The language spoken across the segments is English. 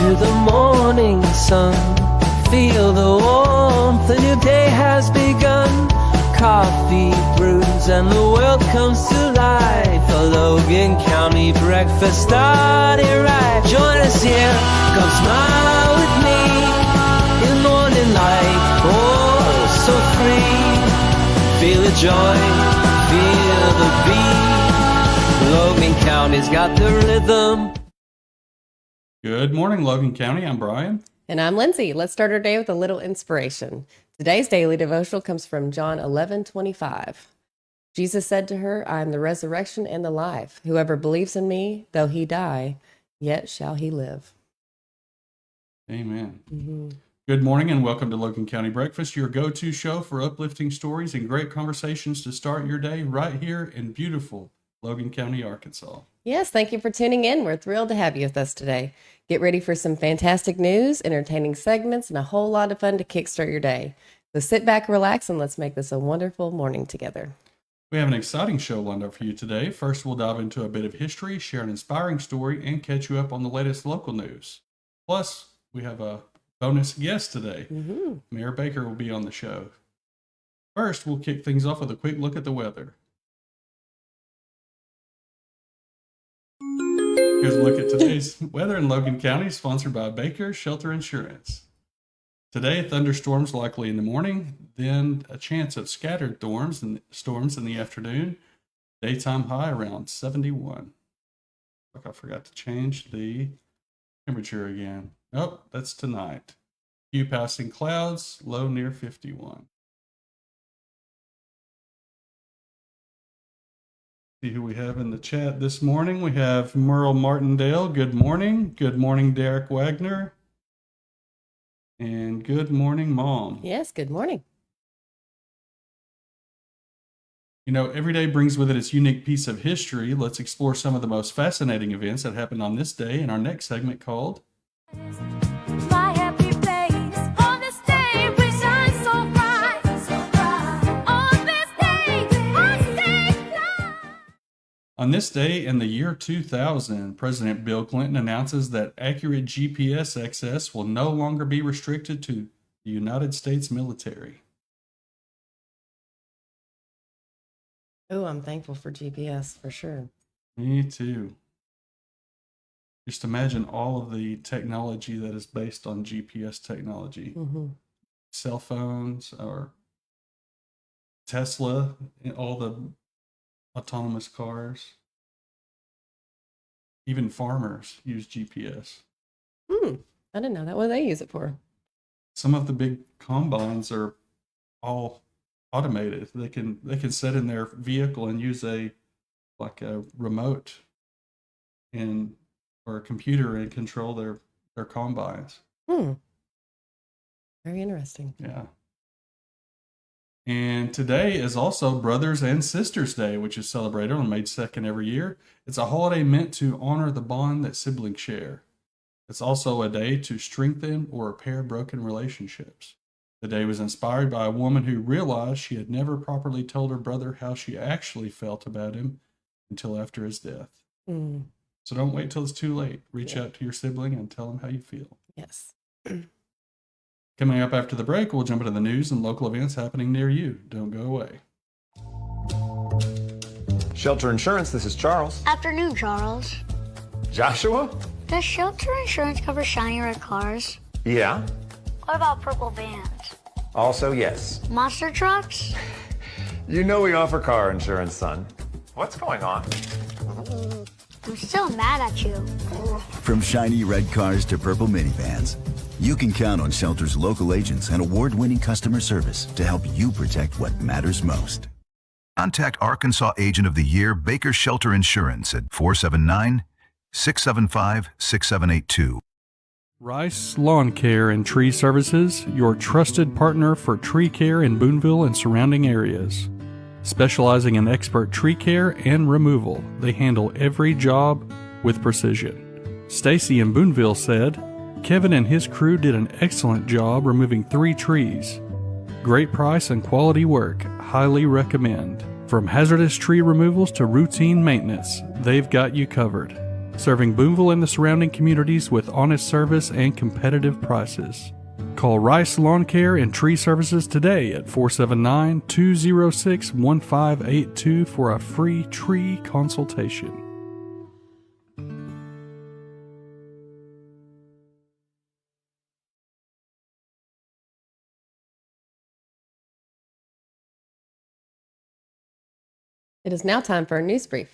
to the morning sun. Feel the warmth, a new day has begun. Coffee brews and the world comes to life. A Logan County breakfast started right. Join us here, come smile with me in the morning light. Oh, so free. Feel the joy, feel the beat. Logan County's got the rhythm. Good morning, Logan County. I'm Brian. And I'm Lindsey. Let's start our day with a little inspiration. Today's daily devotional comes from John 11:25. Jesus said to her, I am the resurrection and the life. Whoever believes in me, though he die, yet shall he live. Amen. Mm-hmm. Good morning and welcome to Logan County Breakfast, your go-to show for uplifting stories and great conversations to start your day right here in beautiful Logan County, Arkansas. Yes, thank you for tuning in. We're thrilled to have you with us today. Get ready for some fantastic news, entertaining segments, and a whole lot of fun to kickstart your day. So sit back, relax, and let's make this a wonderful morning together. We have an exciting show lined up for you today. First, we'll dive into a bit of history, share an inspiring story, and catch you up on the latest local news. Plus, we have a bonus guest today. Mm-hmm. Mayor Baker will be on the show. First, we'll kick things off with a quick look at the weather. Here's a look at today's weather in Logan County, sponsored by Baker Shelter Insurance. Today, thunderstorms likely in the morning, then a chance of scattered storms in the afternoon. Daytime high around 71. Look, I forgot to change the temperature again. Nope, that's tonight. Few passing clouds, low near 51. See who we have in the chat this morning. We have Merle Martindale. Good morning. Good morning, Derek Wagner. And good morning, Mom. Yes, good morning. You know, every day brings with it its unique piece of history. Let's explore some of the most fascinating events that happened on this day in our next segment called My happy place. On this day we shine so bright, so bright. On this day I stay fly. On this day in the year 2000, President Bill Clinton announces that accurate GPS access will no longer be restricted to the United States military. Oh, I'm thankful for GPS for sure. Me too. Just imagine all of the technology that is based on GPS technology. Mm-hmm. Cell phones or Tesla, and all the autonomous cars. Even farmers use GPS. I didn't know that. What do they use it for? Some of the big combines are all automated. They can sit in their vehicle and use a remote or a computer and control their combines. Very interesting. Yeah. And today is also Brothers and Sisters Day, which is celebrated on May 2nd every year. It's a holiday meant to honor the bond that siblings share. It's also a day to strengthen or repair broken relationships. The day was inspired by a woman who realized she had never properly told her brother how she actually felt about him until after his death. So don't wait till it's too late. Reach out to your sibling and tell them how you feel. Yes. Coming up after the break, we'll jump into the news and local events happening near you. Don't go away. Shelter Insurance, this is Charles. Afternoon, Charles. Joshua? Does Shelter Insurance cover shiny red cars? Yeah. What about purple vans? Also, yes. Monster trucks? You know we offer car insurance, son. What's going on? I'm still mad at you. From shiny red cars to purple minivans, you can count on Shelter's local agents and award-winning customer service to help you protect what matters most. Contact Arkansas Agent of the Year Baker Shelter Insurance at 479-675-6782. Rice Lawn Care and Tree Services, your trusted partner for tree care in Booneville and surrounding areas. Specializing in expert tree care and removal, they handle every job with precision. Stacy in Booneville said, Kevin and his crew did an excellent job removing 3 trees. Great price and quality work. Highly recommend. From hazardous tree removals to routine maintenance, they've got you covered. serving Booneville and the surrounding communities with honest service and competitive prices. Call Rice Lawn Care and Tree Services today at 479-206-1582 for a free tree consultation. It is now time for a news brief.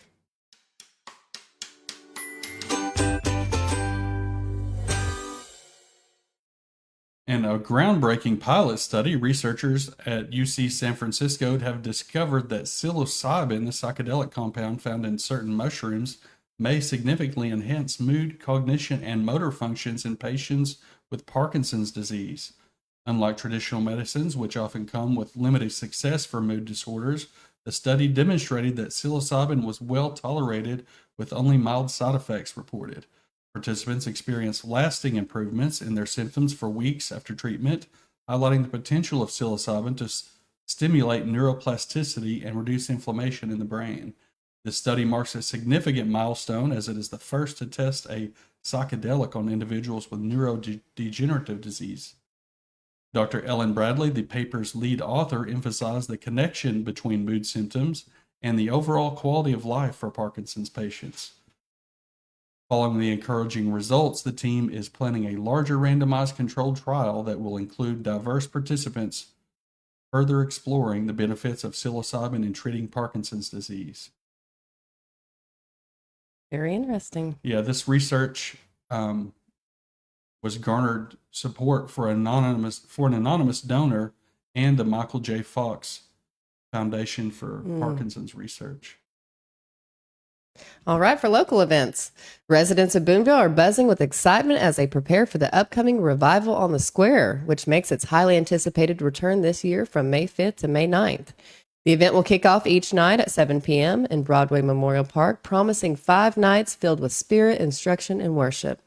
In a groundbreaking pilot study, researchers at UC San Francisco have discovered that psilocybin, the psychedelic compound found in certain mushrooms, may significantly enhance mood, cognition, and motor functions in patients with Parkinson's disease. Unlike traditional medicines, which often come with limited success for mood disorders, the study demonstrated that psilocybin was well tolerated with only mild side effects reported. Participants experienced lasting improvements in their symptoms for weeks after treatment, highlighting the potential of psilocybin to stimulate neuroplasticity and reduce inflammation in the brain. This study marks a significant milestone as it is the first to test a psychedelic on individuals with neurodegenerative disease. Dr. Ellen Bradley, the paper's lead author, emphasized the connection between mood symptoms and the overall quality of life for Parkinson's patients. Following the encouraging results, the team is planning a larger randomized controlled trial that will include diverse participants, further exploring the benefits of psilocybin in treating Parkinson's disease. Very interesting. Yeah, this research was garnered support for an anonymous donor and the Michael J. Fox Foundation for Parkinson's Research. All right, for local events. Residents of Booneville are buzzing with excitement as they prepare for the upcoming Revival on the Square, which makes its highly anticipated return this year from May 5th to May 9th. The event will kick off each night at 7 p.m. in Broadway Memorial Park, promising 5 nights filled with spirit, instruction, and worship.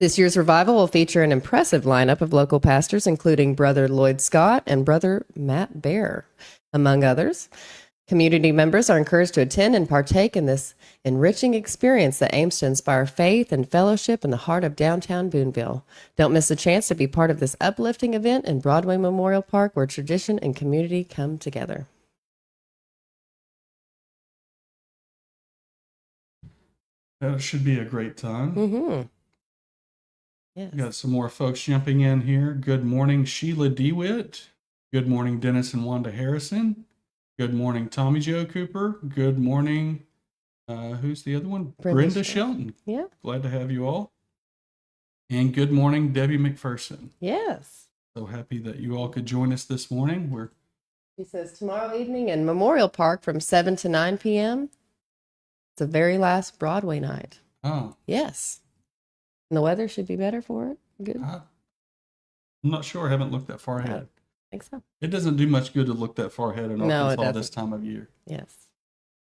This year's revival will feature an impressive lineup of local pastors, including Brother Lloyd Scott and Brother Matt Bear, among others. Community members are encouraged to attend and partake in this enriching experience that aims to inspire faith and fellowship in the heart of downtown Booneville. Don't miss a chance to be part of this uplifting event in Broadway Memorial Park, where tradition and community come together. That should be a great time. Mm-hmm. Yes. We got some more folks jumping in here. Good morning, Sheila DeWitt. Good morning, Dennis and Wanda Harrison. Good morning, Tommy Joe Cooper. Good morning, who's the other one? Brenda Shelton. Yeah. Glad to have you all. And good morning, Debbie McPherson. Yes. So happy that you all could join us this morning. He says tomorrow evening in Memorial Park from 7 to 9 p.m. It's the very last Broadway night. Oh. Yes. And the weather should be better for it. Good. I'm not sure. I haven't looked that far ahead. I think so. It doesn't do much good to look that far ahead in No, it Arkansas doesn't. this time of year. Yes.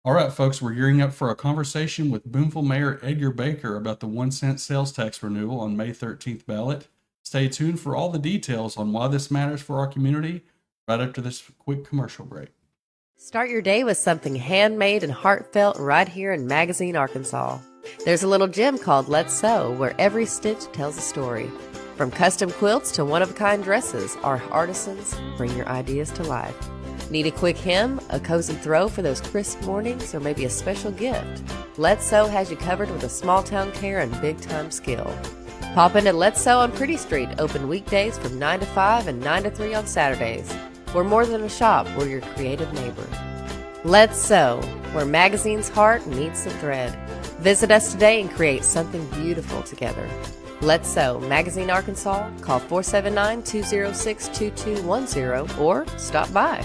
All right, folks, we're gearing up for a conversation with Booneville Mayor Edgar Baker about the 1-cent sales tax renewal on May 13th ballot. Stay tuned for all the details on why this matters for our community right after this quick commercial break. Start your day with something handmade and heartfelt right here in Magazine, Arkansas. There's a little gym called Let's Sew, where every stitch tells a story. From custom quilts to one-of-a-kind dresses, our artisans bring your ideas to life. Need a quick hem, a cozy throw for those crisp mornings, or maybe a special gift? Let's Sew has you covered with a small-town care and big-time skill. Pop in at Let's Sew on Pretty Street, open weekdays from 9 to 5 and 9 to 3 on Saturdays. We're more than a shop, we're your creative neighbor. Let's Sew, where magazine's heart meets the thread. Visit us today and create something beautiful together. Let's Sew, Magazine, Arkansas. Call 479-206-2210 or stop by.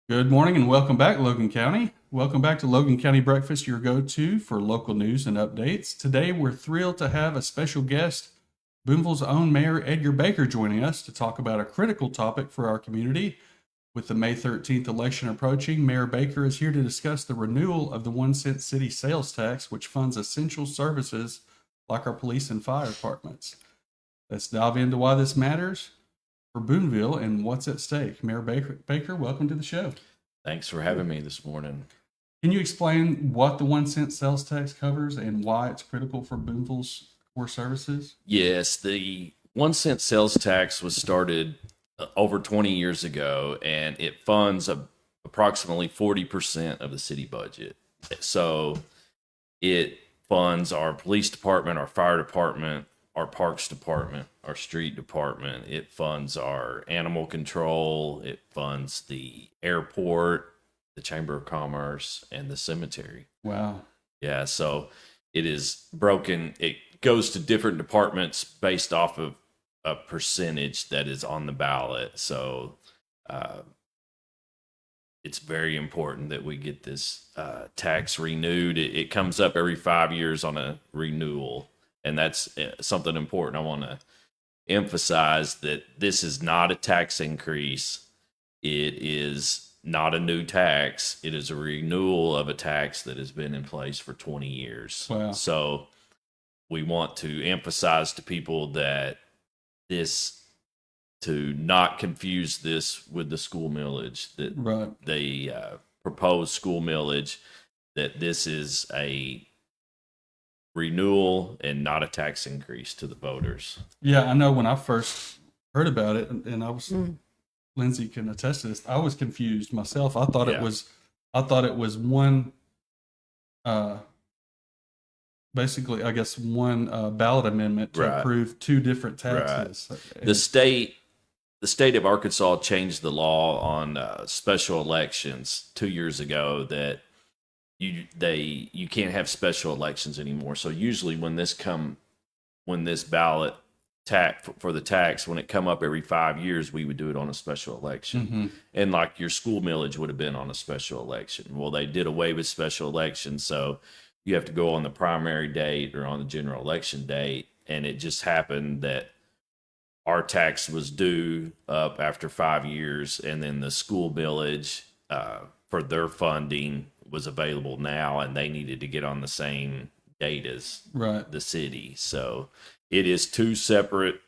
Good morning and welcome back, Logan County. Welcome back to Logan County Breakfast, your go-to for local news and updates. Today, we're thrilled to have a special guest, Booneville's own Mayor Edgar Baker, joining us to talk about a critical topic for our community. With the May 13th election approaching, Mayor Baker is here to discuss the renewal of the 1-cent city sales tax, which funds essential services like our police and fire departments. Let's dive into why this matters for Booneville and what's at stake. Mayor Baker, welcome to the show. Thanks for having me this morning. Can you explain what the 1-cent sales tax covers and why it's critical for Booneville's core services? Yes, the 1 cent sales tax was started over 20 years ago, and it funds approximately 40% of the city budget. So it funds our police department, our fire department, our parks department, our street department. It funds our animal control. It funds the airport, the Chamber of Commerce, and the cemetery. Wow. Yeah, so it is broken. It goes to different departments based off of a percentage that is on the ballot. So it's very important that we get this tax renewed. It comes up every 5 years on a renewal. And that's something important. I want to emphasize that this is not a tax increase. It is not a new tax. It is a renewal of a tax that has been in place for 20 years. Wow. So we want to emphasize to people that to not confuse this with the school millage, that Right. they proposed school millage, that this is a renewal and not a tax increase to the voters. Yeah, I know when I first heard about it, and I was, Lindsey can attest to this, I was confused myself. I thought it was one, basically, I guess one ballot amendment to Right. approve two different taxes. The state of Arkansas changed the law on special elections 2 years ago that you can't have special elections anymore. So usually when this ballot for the tax, when it come up every 5 years, we would do it on a special election. And like your school millage would have been on a special election. Well, they did away with special elections, so you have to go on the primary date or on the general election date. And it just happened that our tax was due up after 5 years, and then the school millage for their funding was available now, and they needed to get on the same date as Right. the city. So it is two separate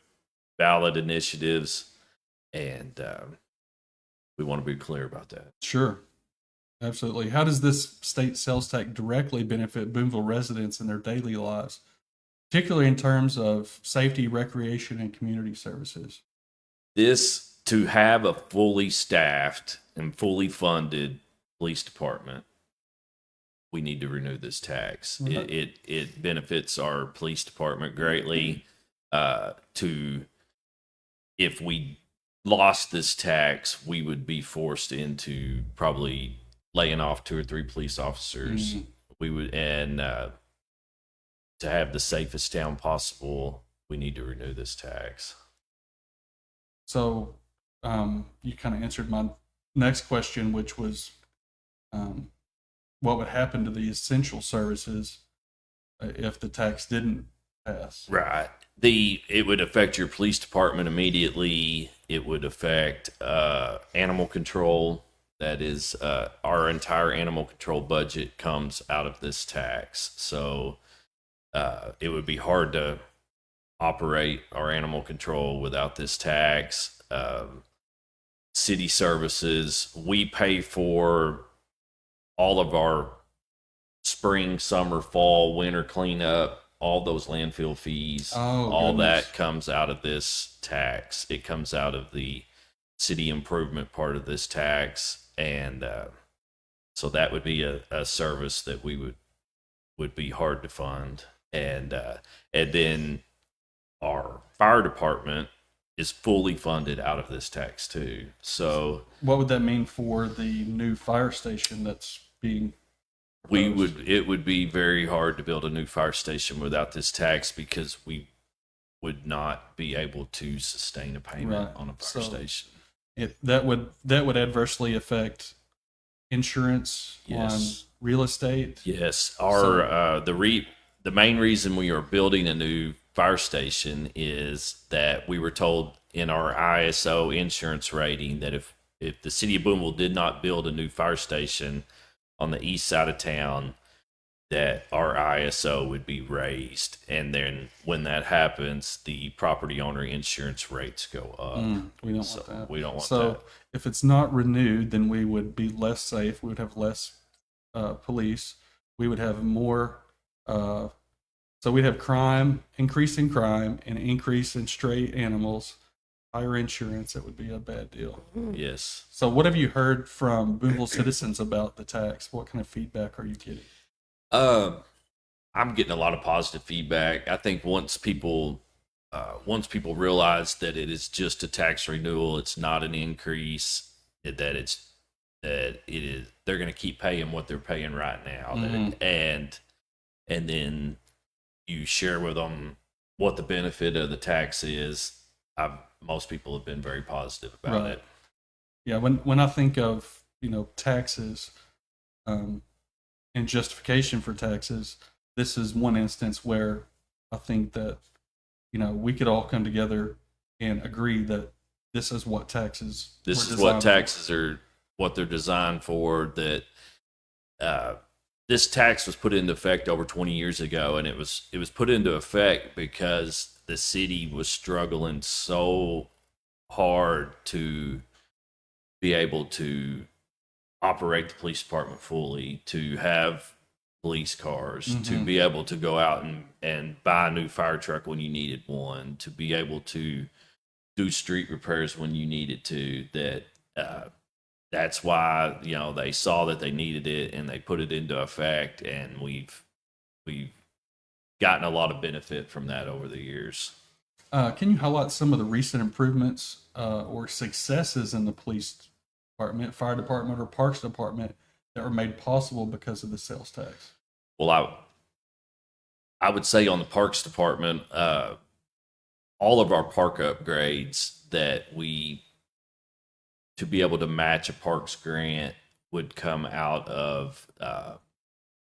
ballot initiatives, and we want to be clear about that. Sure. Absolutely. How does this state sales tax directly benefit Booneville residents in their daily lives, particularly in terms of safety, recreation, and community services? To have a fully staffed and fully funded police department, we need to renew this tax. Right. It benefits our police department greatly. If we lost this tax, we would be forced into probably laying off 2 or 3 police officers. We would, and to have the safest town possible, we need to renew this tax. So you kind of answered my next question, which was what would happen to the essential services if the tax didn't pass? Right. It would affect your police department immediately. It would affect animal control. That is, our entire animal control budget comes out of this tax. So it would be hard to operate our animal control without this tax. City services, we pay for all of our spring, summer, fall, winter cleanup, all those landfill fees, all goodness. that comes out of this tax. It comes out of the city improvement part of this tax. And so that would be a service that we would be hard to fund. And then our fire department is fully funded out of this tax too. So what would that mean for the new fire station that's being proposed? it would be very hard to build a new fire station without this tax, because we would not be able to sustain a payment Right. on a fire So station. that would adversely affect insurance Yes. on real estate? Yes, our the main reason we are building a new fire station is that we were told in our ISO insurance rating that if the city of Booneville did not build a new fire station on the east side of town, that our ISO would be raised, and then when that happens, the property owner insurance rates go up. We don't So want that. we don't want so that. if it's not renewed, then we would be less safe. We would have less police. We would have more. So we'd have crime, increase in crime, and increase in stray animals. Higher insurance. It would be a bad deal. Yes. So what have you heard from Booneville citizens about the tax? What kind of feedback are you getting? I'm getting a lot of positive feedback. I think once people realize that it is just a tax renewal, it's not an increase, that it is they're going to keep paying what they're paying right now, and then you share with them what the benefit of the tax is. Most people have been very positive about it. Yeah, when I think of taxes, and justification for taxes, this is one instance where I think that we could all come together and agree that this is what taxes. This were is what designed taxes are, what they're designed for. That this tax was put into effect over 20 years ago, and it was put into effect because the city was struggling so hard to be able to operate the police department fully, to have police cars, to be able to go out and buy a new fire truck when you needed one, to be able to do street repairs when you needed to. That's why they saw that they needed it and they put it into effect, and we've gotten a lot of benefit from that over the years. Can you highlight some of the recent improvements or successes in the police department, fire department, or parks department that were made possible because of the sales tax? Well, I would say on the parks department, all of our park upgrades that to be able to match a parks grant would come out of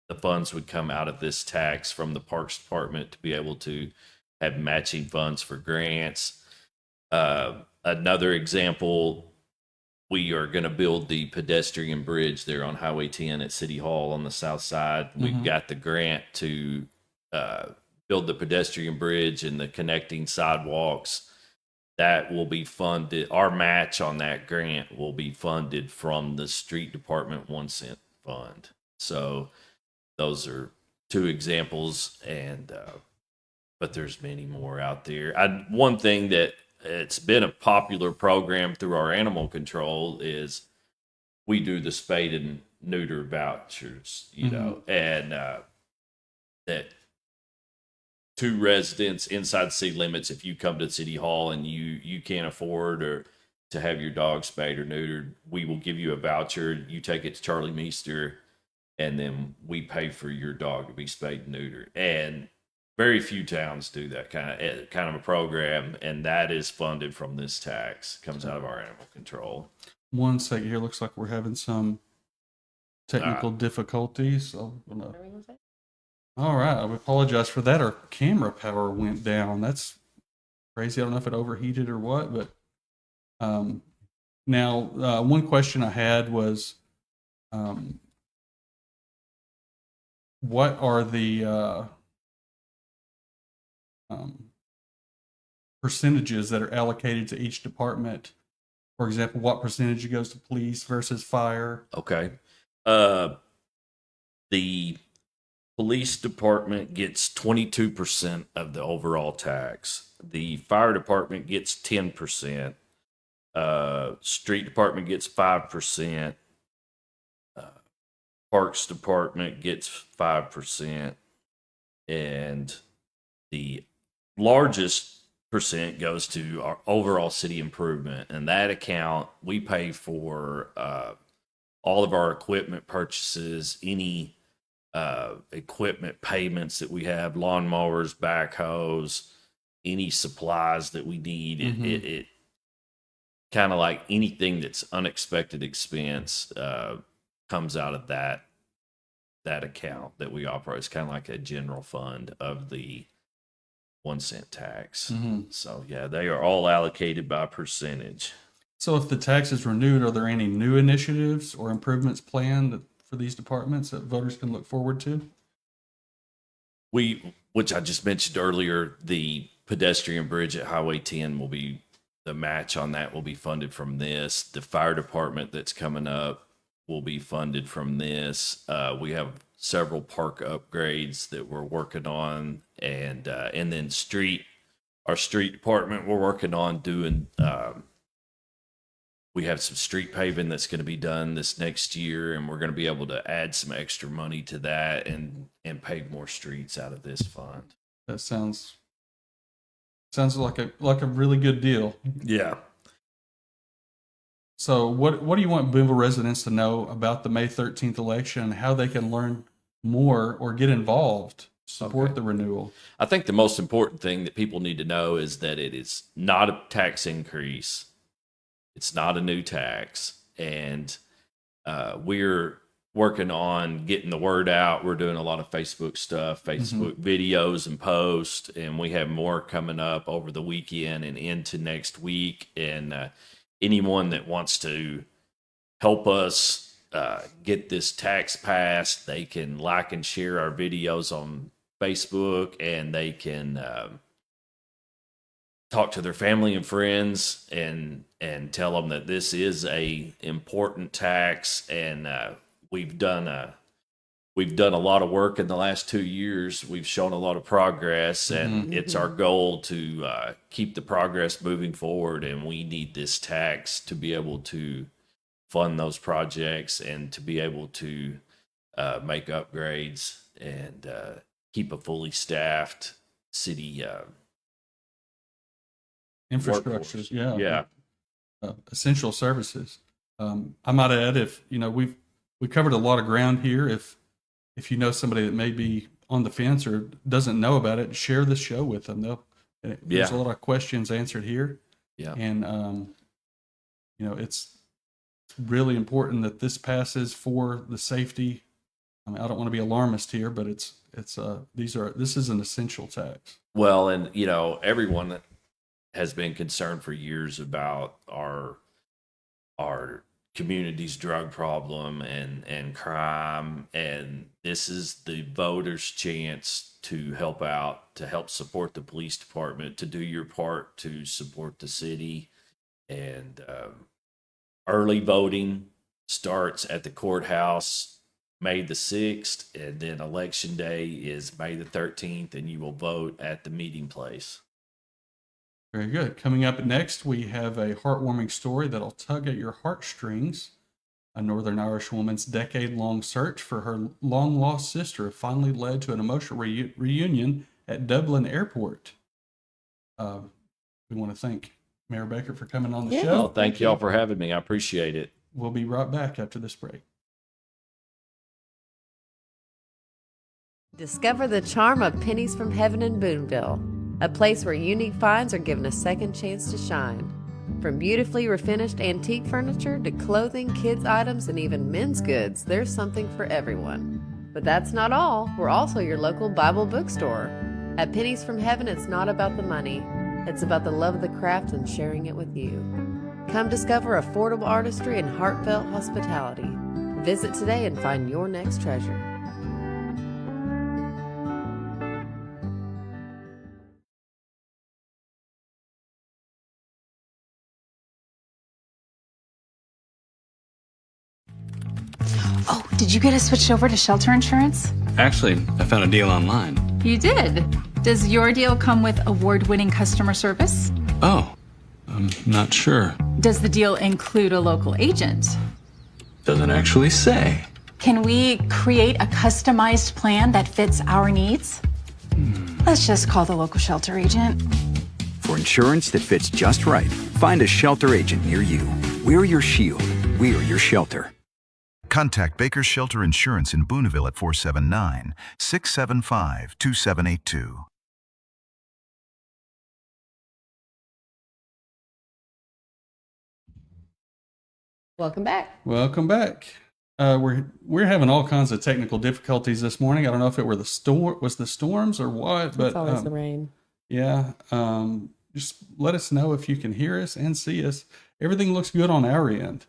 the funds would come out of this tax from the parks department to be able to have matching funds for grants. Another example, we are going to build the pedestrian bridge there on Highway 10 at City Hall on the south side. We've got the grant to build the pedestrian bridge and the connecting sidewalks. That will be funded. Our match on that grant will be funded from the street department 1 cent fund. So those are two examples, and but there's many more out there. One thing that it's been a popular program through our animal control is we do the spade and neuter vouchers, and that to residents inside city limits, if you come to City Hall and you can't afford or to have your dog spayed or neutered, we will give you a voucher. You take it to Charlie Meester, and then we pay for your dog to be spayed and neutered. And very few towns do that kind of a program, and that is funded from this tax. Comes out of our animal control. 1 second here. Looks like we're having some technical difficulties. So all right, I apologize for that. Our camera power went down. That's crazy. I don't know if it overheated or what, but now one question I had was, what are the percentages that are allocated to each department? For example, what percentage goes to police versus fire? Okay. The police department gets 22% of the overall tax. The fire department gets 10%. Street department gets 5%. Parks department gets 5%. And the largest percent goes to our overall city improvement. And that account, we pay for all of our equipment purchases, any equipment payments that we have, lawnmowers, backhoes, any supplies that we need. It kind of like anything that's unexpected expense comes out of that account that we operate. It's kind of like a general fund of the 1 cent tax. So yeah, they are all allocated by percentage. So if the tax is renewed, are there any new initiatives or improvements planned for these departments that voters can look forward to? Which I just mentioned earlier, the pedestrian bridge at Highway 10 will be, the match on that will be funded from this. The fire department that's coming up will be funded from this. We have several park upgrades that we're working on, and then our street department, we're working on doing. We have some street paving that's going to be done this next year, and we're going to be able to add some extra money to that and pave more streets out of this fund. That sounds like a really good deal. Yeah. So what do you want Booneville residents to know about the May 13th election and how they can learn more or get involved, support the renewal? I think the most important thing that people need to know is that it is not a tax increase. It's not a new tax. And we're working on getting the word out. We're doing a lot of Facebook stuff, Facebook videos and posts, and we have more coming up over the weekend and into next week. And anyone that wants to help us get this tax passed, they can like and share our videos on Facebook, and they can talk to their family and friends and tell them that this is a important tax. And we've done a lot of work in the last 2 years. We've shown a lot of progress, and it's our goal to keep the progress moving forward. And we need this tax to be able to fund those projects and to be able to make upgrades and keep a fully staffed city Infrastructure, workforce. yeah. Essential services. I might add, if we covered a lot of ground here. If you know somebody that may be on the fence or doesn't know about it, share this show with them. There's a lot of questions answered here. Yeah. And, it's really important that this passes for the safety. I mean, I don't want to be alarmist here, but this is an essential tax. Well, and everyone has been concerned for years about our community's drug problem and crime, and this is the voters' chance to help out, to help support the police department, to do your part to support the city. And early voting starts at the courthouse May the 6th, and then election day is May the 13th, and you will vote at the meeting place. Very good. Coming up next, we have a heartwarming story that'll tug at your heartstrings. A Northern Irish woman's decade-long search for her long-lost sister finally led to an emotional reunion at Dublin Airport. We want to thank Mayor Baker for coming on the show. Well, thank y'all for having me. I appreciate it. We'll be right back after this break. Discover the charm of Pennies from Heaven in Booneville, a place where unique finds are given a second chance to shine. From beautifully refinished antique furniture to clothing, kids' items, and even men's goods, there's something for everyone. But that's not all. We're also your local Bible bookstore. At Pennies from Heaven, it's not about the money. It's about the love of the craft and sharing it with you. Come discover affordable artistry and heartfelt hospitality. Visit today and find your next treasure. Oh, did you get us switched over to shelter insurance? Actually, I found a deal online. You did? Does your deal come with award-winning customer service? Oh, I'm not sure. Does the deal include a local agent? Doesn't actually say. Can we create a customized plan that fits our needs? Let's just call the local shelter agent. For insurance that fits just right, find a shelter agent near you. We're your shield. We're your shelter. Contact Baker's Shelter Insurance in Booneville at 479-675-2782. Welcome back. Welcome back. We're having all kinds of technical difficulties this morning. I don't know if it were the storms or what, but It's always the rain. yeah. Just let us know if you can hear us and see us. Everything looks good on our end.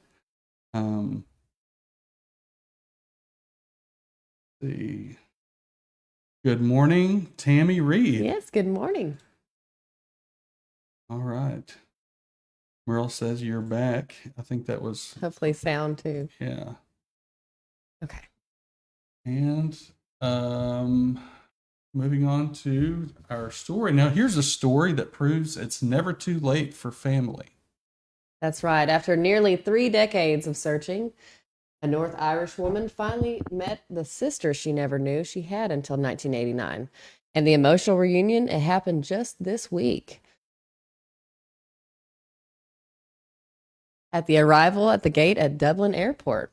See. Good morning, Tammy Reed. Yes, good morning. All right. Merle says you're back. I think that was, Hopefully sound too. yeah. Okay. And moving on to our story. Now, here's a story that proves it's never too late for family. That's right. After nearly 3 decades of searching, a North Irish woman finally met the sister she never knew she had until 1989. And the emotional reunion, it happened just this week. At the arrival at the gate at Dublin Airport.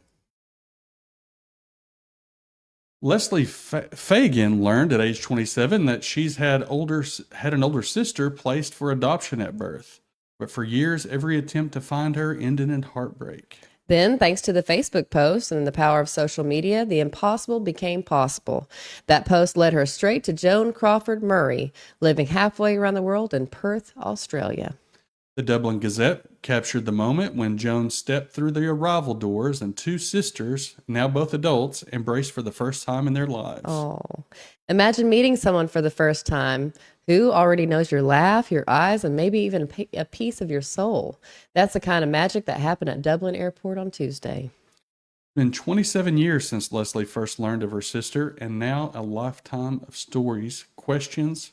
Leslie Fagan learned at age 27 that she's had an older sister placed for adoption at birth. But for years, every attempt to find her ended in heartbreak. Then, thanks to the Facebook post and the power of social media, the impossible became possible. That post led her straight to Joan Crawford Murray, living halfway around the world in Perth, Australia. The Dublin Gazette captured the moment when Joan stepped through the arrival doors and 2 sisters, now both adults, embraced for the first time in their lives. Oh, imagine meeting someone for the first time who already knows your laugh, your eyes, and maybe even a piece of your soul. That's the kind of magic that happened at Dublin Airport on Tuesday. It's been 27 years since Leslie first learned of her sister, and now a lifetime of stories, questions,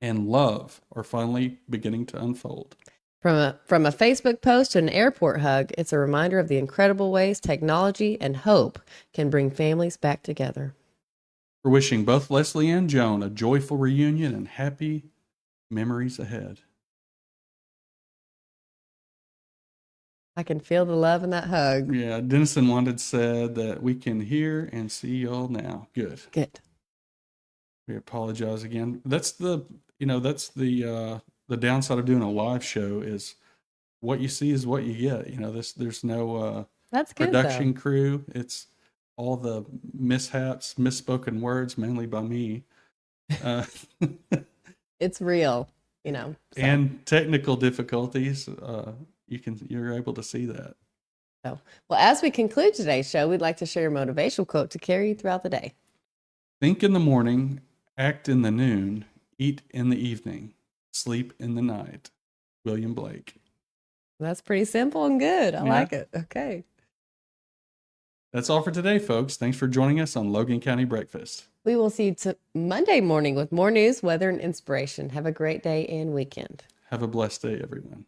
and love are finally beginning to unfold. From a Facebook post to an airport hug, it's a reminder of the incredible ways technology and hope can bring families back together. We're wishing both Leslie and Joan a joyful reunion and happy memories ahead. I can feel the love in that hug. Yeah, Denison Wanted said that we can hear and see y'all now. Good. Good. We apologize again. That's the downside of doing a live show is what you see is what you get. There's no That's good, production though. crew. It's all the mishaps, misspoken words, mainly by me. It's real, so. And technical difficulties. You're able to see that. So, well, as we conclude today's show, we'd like to share a motivational quote to carry you throughout the day. Think in the morning, act in the noon, eat in the evening, sleep in the night. William Blake. That's pretty simple and good. I like it. Okay. That's all for today, folks. Thanks for joining us on Logan County Breakfast. We will see you Monday morning with more news, weather, and inspiration. Have a great day and weekend. Have a blessed day, everyone.